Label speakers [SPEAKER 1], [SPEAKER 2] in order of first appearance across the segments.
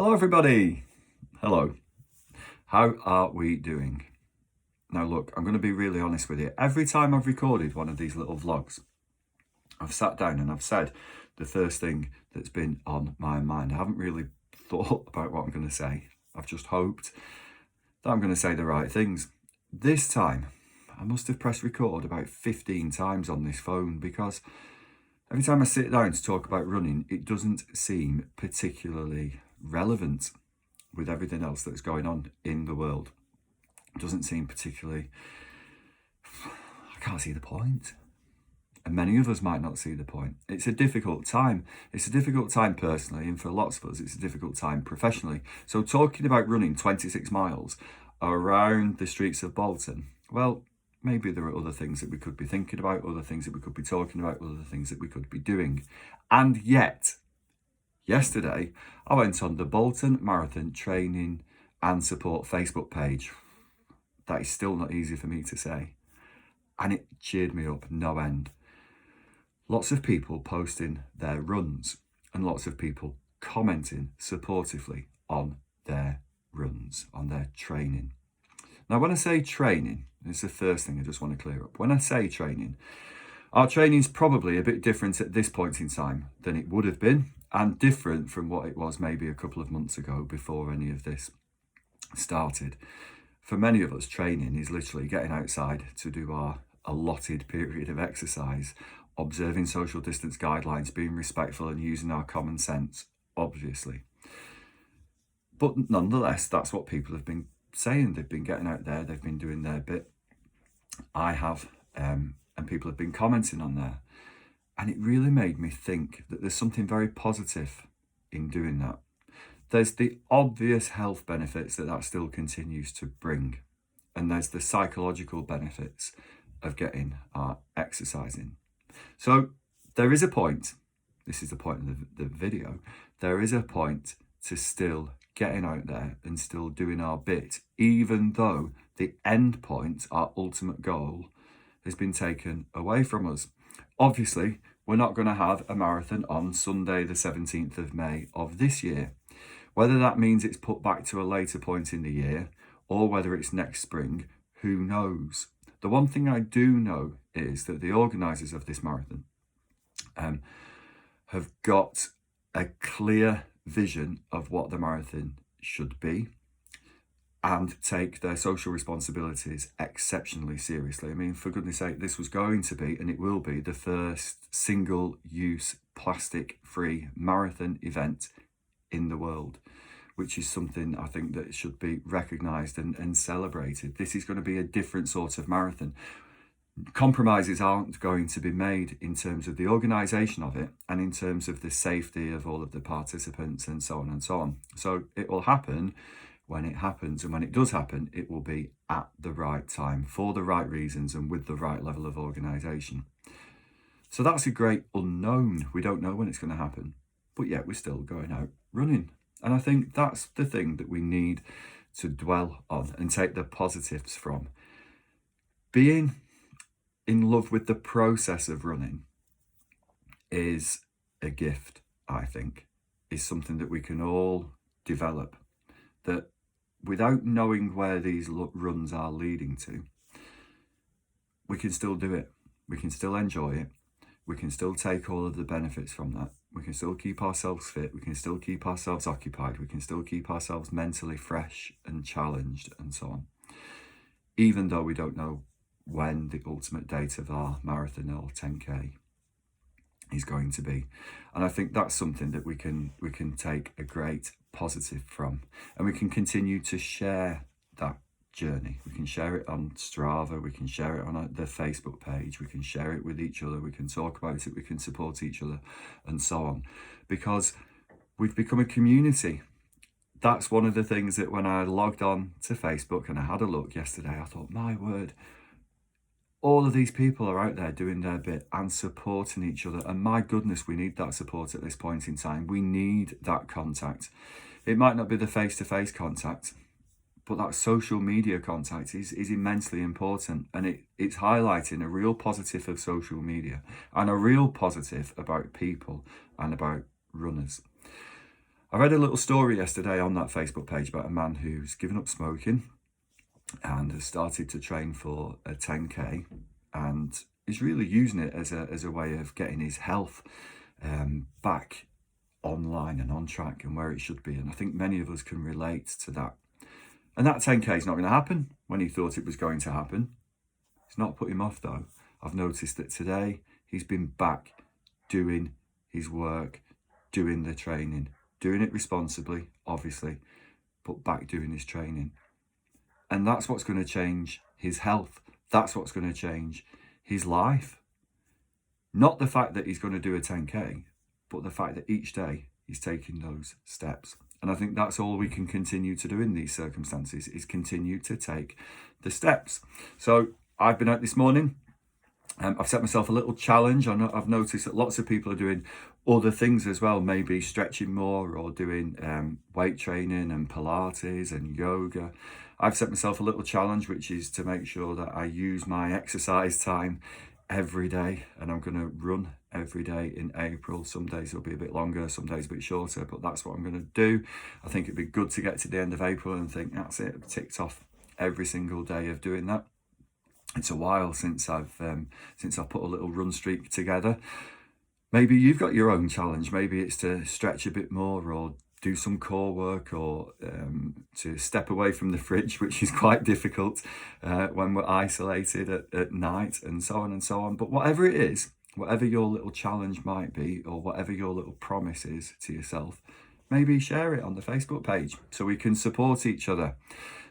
[SPEAKER 1] Hello, everybody. Hello. How are we doing? Now, look, I'm going to be really honest with you. Every time I've recorded one of these little vlogs, I've sat down and I've said the first thing that's been on my mind. I haven't really thought about what I'm going to say. I've just hoped that I'm going to say the right things. This time, I must have pressed record about 15 times on this phone because every time I sit down to talk about running, it doesn't seem particularly relevant with everything else that's going on in the world. It doesn't seem particularly, I can't see the point. And many of us might not see the point. It's a difficult time. It's a difficult time personally, and for lots of us, it's a difficult time professionally. So talking about running 26 miles around the streets of Bolton, well, maybe there are other things that we could be thinking about, other things that we could be talking about, other things that we could be doing. And yet, yesterday, I went on the Bolton Marathon Training and Support Facebook page. That is still not easy for me to say. And it cheered me up no end. Lots of people posting their runs and lots of people commenting supportively on their runs, on their training. Now, when I say training, it's the first thing I just want to clear up. When I say training, our training's probably a bit different at this point in time than it would have been, and different from what it was maybe a couple of months ago before any of this started. For many of us, training is literally getting outside to do our allotted period of exercise, observing social distance guidelines, being respectful and using our common sense, obviously. But nonetheless, that's what people have been saying. They've been getting out there, they've been doing their bit. I have, and people have been commenting on there. And it really made me think that there's something very positive in doing that. There's the obvious health benefits that still continues to bring. And there's the psychological benefits of getting our exercising. So there is a point, this is the point of the video, there is a point to still getting out there and still doing our bit, even though the end point, our ultimate goal, has been taken away from us. Obviously, we're not going to have a marathon on Sunday, the 17th of May of this year. Whether that means it's put back to a later point in the year or whether it's next spring, who knows? The one thing I do know is that the organisers of this marathon have got a clear vision of what the marathon should be and take their social responsibilities exceptionally seriously. I mean, for goodness sake, this was going to be, and it will be, the first single-use plastic-free marathon event in the world, which is something I think that should be recognised and celebrated. This is going to be a different sort of marathon. Compromises aren't going to be made in terms of the organisation of it and in terms of the safety of all of the participants and so on and so on. So it will happen when it happens, and when it does happen, it will be at the right time, for the right reasons and with the right level of organisation. So that's a great unknown. We don't know when it's going to happen, but yet we're still going out running. And I think that's the thing that we need to dwell on and take the positives from. Being in love with the process of running is a gift, I think, is something that we can all develop, that without knowing where these runs are leading to, we can still do it. We can still enjoy it. We can still take all of the benefits from that. We can still keep ourselves fit. We can still keep ourselves occupied. We can still keep ourselves mentally fresh and challenged and so on, even though we don't know when the ultimate date of our marathon or 10K is going to be. And I think that's something that we can take a great positive from, and we can continue to share that journey. We can share it on Strava, we can share it on the Facebook page, we can share it with each other, we can talk about it, we can support each other and so on, because we've become a community. That's one of the things that when I logged on to Facebook and I had a look yesterday, I thought, my word, all of these people are out there doing their bit and supporting each other. And my goodness, we need that support at this point in time. We need that contact. It might not be the face-to-face contact, but that social media contact is immensely important. And it's highlighting a real positive of social media and a real positive about people and about runners. I read a little story yesterday on that Facebook page about a man who's given up smoking and has started to train for a 10K, and is really using it as a way of getting his health back online and on track and where it should be. And I think many of us can relate to that. And that 10K is not going to happen when he thought it was going to happen. It's not put him off though. I've noticed that today he's been back doing his work, doing the training, doing it responsibly, obviously, but back doing his training. And that's what's going to change his health. That's what's going to change his life. Not the fact that he's going to do a 10K, but the fact that each day he's taking those steps. And I think that's all we can continue to do in these circumstances, is continue to take the steps. So I've been out this morning. I've set myself a little challenge. I've noticed that lots of people are doing other things as well, maybe stretching more or doing weight training and Pilates and yoga. I've set myself a little challenge, which is to make sure that I use my exercise time every day, and I'm going to run every day in April. Some days it'll be a bit longer, some days a bit shorter, but that's what I'm going to do. I think it'd be good to get to the end of April and think, that's it, I've ticked off every single day of doing that. It's a while since I've put a little run streak together. Maybe you've got your own challenge. Maybe it's to stretch a bit more or do some core work, or to step away from the fridge, which is quite difficult when we're isolated at night, and so on and so on. But whatever it is, whatever your little challenge might be, or whatever your little promise is to yourself, maybe share it on the Facebook page so we can support each other.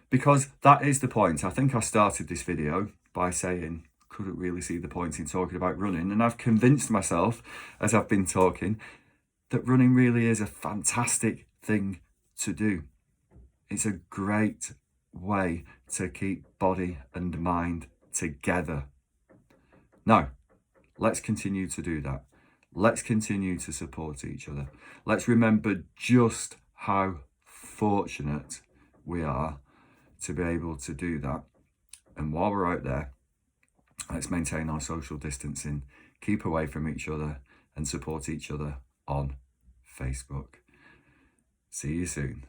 [SPEAKER 1] Because that is the point. I think I started this video by saying couldn't really see the point in talking about running, and I've convinced myself as I've been talking that running really is a fantastic thing to do. It's a great way to keep body and mind together. Now, let's continue to do that. Let's continue to support each other. Let's remember just how fortunate we are to be able to do that. And while we're out there, let's maintain our social distancing, keep away from each other, and support each other on Facebook. See you soon.